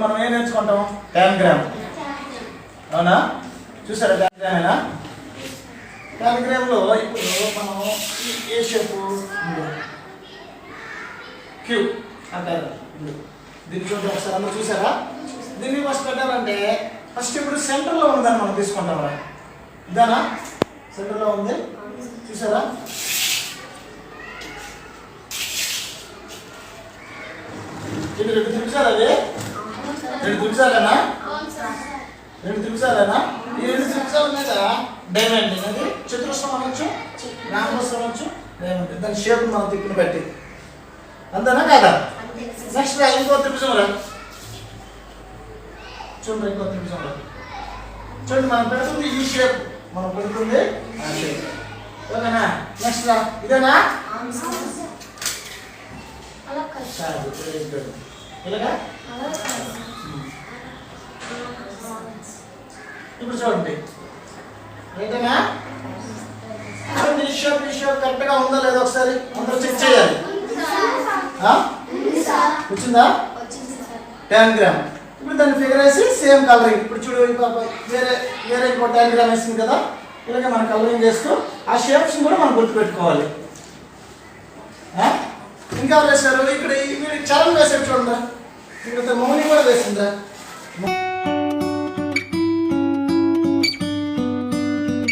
మనం ఏం నేర్చుకుంటాం? ట్యాన్గ్రామ్. అవునా? చూసారా ట్యాన్గ్రామేనా? ట్యాన్గ్రామ్లో ఇప్పుడు మనం ఏ షేపు క్యూ అంటారు. దీన్ని చూడండి ఒకసారి అందరూ చూసారా? దీన్ని ఫస్ట్ పెట్టాలంటే ఫస్ట్ ఇప్పుడు సెంటర్లో ఉందని మనం తీసుకుంటాం. ఇదానా సెంటర్లో ఉంది? చూసారా? ఇది 2 త్రిభుజాలు అవి 2 త్రిభుజాలేనా? 2 త్రిభుజాలేనా? ఈ 2 త్రిభుజాల మీద డైమండ్ అనేది చతురస్రం అనొచ్చు, రామరస్రం అనొచ్చు, డైమండ్ దాని షేప్ మనం తిప్పిన బట్టి. అంతేనా కాదా? నెక్స్ట్ ఇంకో త్రిభుజం రా చూడండి. ఇంకో త్రిభుజం రా చూడండి. మనం పెడుతుంది ఈ షేప్, మనం పెడుతుంది ఆ షేప్. ఓకేనా? నెక్స్ట్ రా ఇదేనా? ఇలాగా ఇప్పుడు చూడండి. రైటేనా? ఈ షేప్ కరెక్ట్గా ఉందా లేదా ఒకసారి అందరూ చెక్ చేయాలి. వచ్చిందా? ట్యాన్గ్రామ్. ఇప్పుడు దాన్ని ఫిగర్ వేసి సేమ్ కలరింగ్. ఇప్పుడు చూడు వేరే ఇంకో ట్యాన్గ్రామ్ వేసింది కదా, ఇలాగే మనం కలరింగ్ చేస్తూ ఆ షేప్స్ కూడా మనం గుర్తుపెట్టుకోవాలి. ఇంకా వేశారు ఇక్కడ చరణ్ వేసాడు చూడండి. ఇక్కడ మౌని కూడా వేసిందా?